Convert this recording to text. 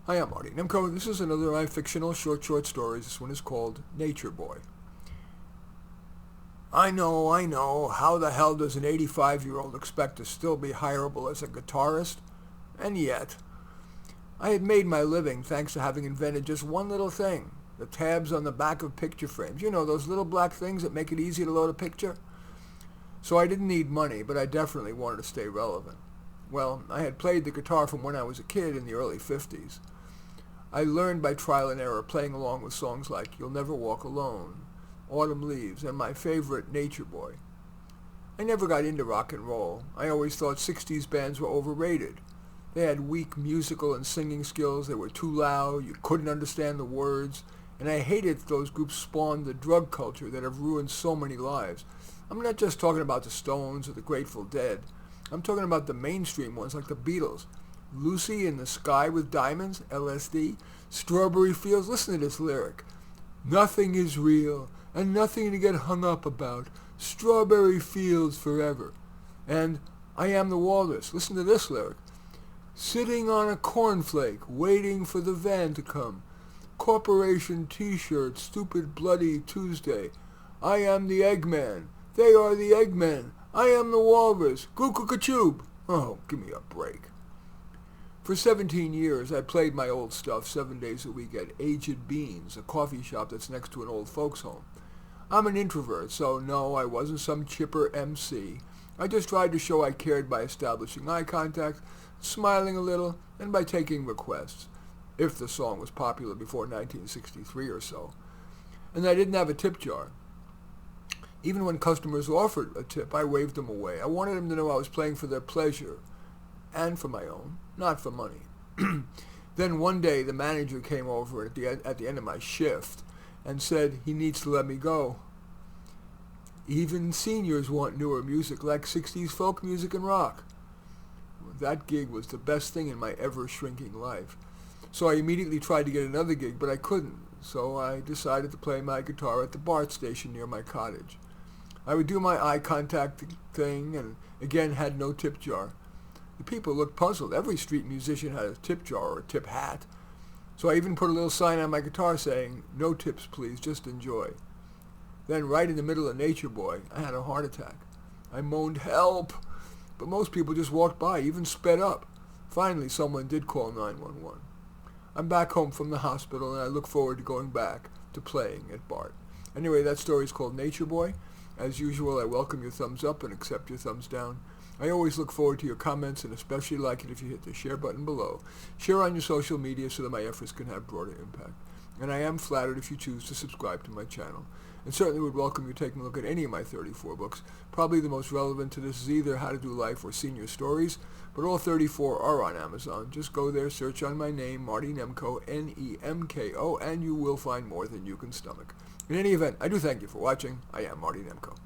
Hi, I'm Marty Nemco. This is another of my fictional short stories. This one is called Nature Boy. I know. How the hell does an 85-year-old expect to still be hireable as a guitarist? And yet, I had made my living thanks to having invented just one little thing. The tabs on the back of picture frames. You know, those little black things that make it easy to load a picture? So I didn't need money, but I definitely wanted to stay relevant. Well, I had played the guitar from when I was a kid in the early 50s. I learned by trial and error, playing along with songs like You'll Never Walk Alone, Autumn Leaves, and my favorite, Nature Boy. I never got into rock and roll. I always thought 60s bands were overrated. They had weak musical and singing skills, they were too loud, you couldn't understand the words, and I hated that those groups spawned the drug culture that have ruined so many lives. I'm not just talking about the Stones or the Grateful Dead. I'm talking about the mainstream ones like the Beatles. Lucy in the Sky with Diamonds, LSD, Strawberry Fields. Listen to this lyric. Nothing is real and nothing to get hung up about. Strawberry fields forever. And I Am the Walrus. Listen to this lyric. Sitting on a cornflake, waiting for the van to come. Corporation T-shirt, stupid bloody Tuesday. I am the Eggman. They are the Eggmen. I am the Walrus. Goo-goo-ka-choob. Oh, give me a break. For 17 years, I played my old stuff 7 days a week at Aged Beans, a coffee shop that's next to an old folks' home. I'm an introvert, so no, I wasn't some chipper MC. I just tried to show I cared by establishing eye contact, smiling a little, and by taking requests, if the song was popular before 1963 or so. And I didn't have a tip jar. Even when customers offered a tip, I waved them away. I wanted them to know I was playing for their pleasure, and for my own, not for money. Then one day the manager came over at the end of my shift and said he needs to let me go. Even seniors want newer music like 60s folk music and rock. That gig was the best thing in my ever-shrinking life. So I immediately tried to get another gig, but I couldn't. So I decided to play my guitar at the BART station near my cottage. I would do my eye contact thing and again had no tip jar. The people looked puzzled. Every street musician had a tip jar or a tip hat. So I even put a little sign on my guitar saying, "No tips, please, just enjoy." Then right in the middle of Nature Boy, I had a heart attack. I moaned, "Help!" But most people just walked by, even sped up. Finally, someone did call 911. I'm back home from the hospital, and I look forward to going back to playing at BART. Anyway, that story is called Nature Boy. As usual, I welcome your thumbs up and accept your thumbs down. I always look forward to your comments and especially like it if you hit the share button below. Share on your social media so that my efforts can have broader impact. And I am flattered if you choose to subscribe to my channel. And certainly would welcome you taking a look at any of my 34 books. Probably the most relevant to this is either How to Do Life or Senior Stories, but all 34 are on Amazon. Just go there, search on my name, Marty Nemco, Nemko, and you will find more than you can stomach. In any event, I do thank you for watching. I am Marty Nemco.